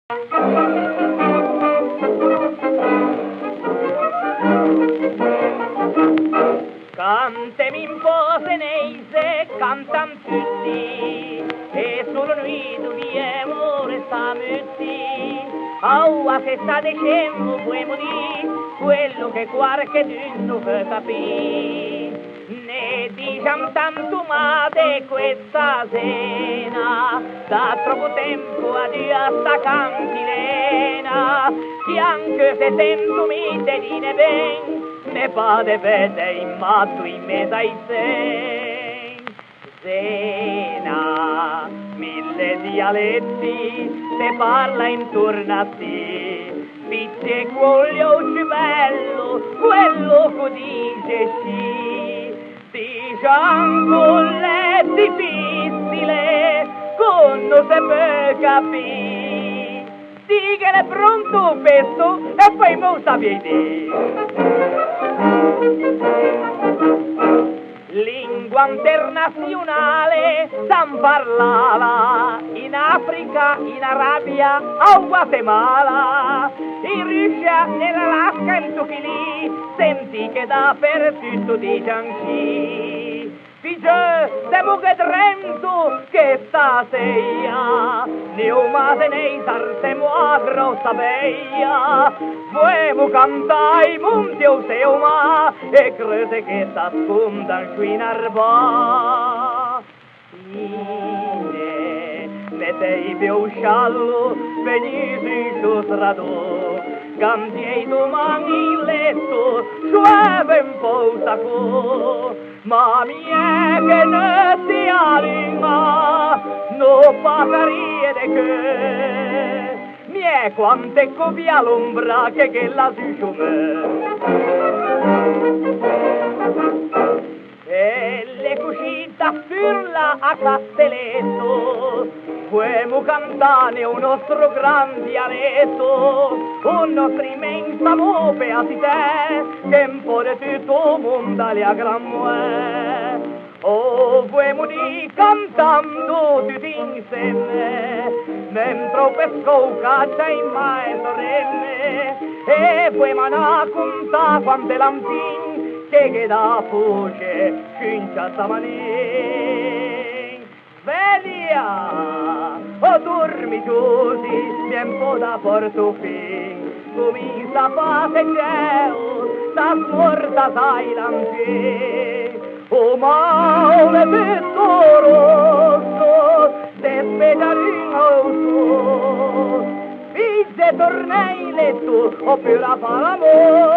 Cantami un po' senese, cantan tutti, e solo noi dobbiamo restare muti. A che sta dicendo, puoi dire quello che qualcuno fa capire. Ne diciamo tanto male questa sera, da troppo tempo a Dio sta cantilena, che anche se sento mi tenine ben, ne pare vede in matto in mezzo ai sei. Sena, mille dialetti, se parla intorno a te, pizzi e cuoio bello, quello che dice sì. Diciamo è difficile, con non si può capire, sì che è pronto questo e poi non sapete. Lingua internazionale san parlava in Africa, in Arabia, a Guatemala, in Russia, nell'Alaska, in Tukili, senti che dappertutto dicono sì. Figlio, siamo che Trento, che stasera, ne umate nei sartemo a grossa veia, vogliamo cantare i monti o seuma, e crede che s'ascondan qui in arba. Mettei più sciallo, venite in strado, cantiei domani in letto, sciueve un po' sacco, ma mie che ne sia lingua, no pagarie de che, mie quante copia l'ombra che la e le cuscita firla a Castelletto, fuemo cantare un nostro gran dialetto, un nostro immensa mope a te, che un po' di tutto mondo le a gran mue. Oh, fuemo di cantando tutti insieme, mentre pesco caccia in mai sorelle, e fuemo a raccontare quante lampine, che da voce scincia stamanin. Sveglia, o dormi così, bien po' da Portofin, comincia a fare cielo, sta smorta sai lampin. O male petto rosso, se spegiarino, figge tornei letto, o più la fa l'amore.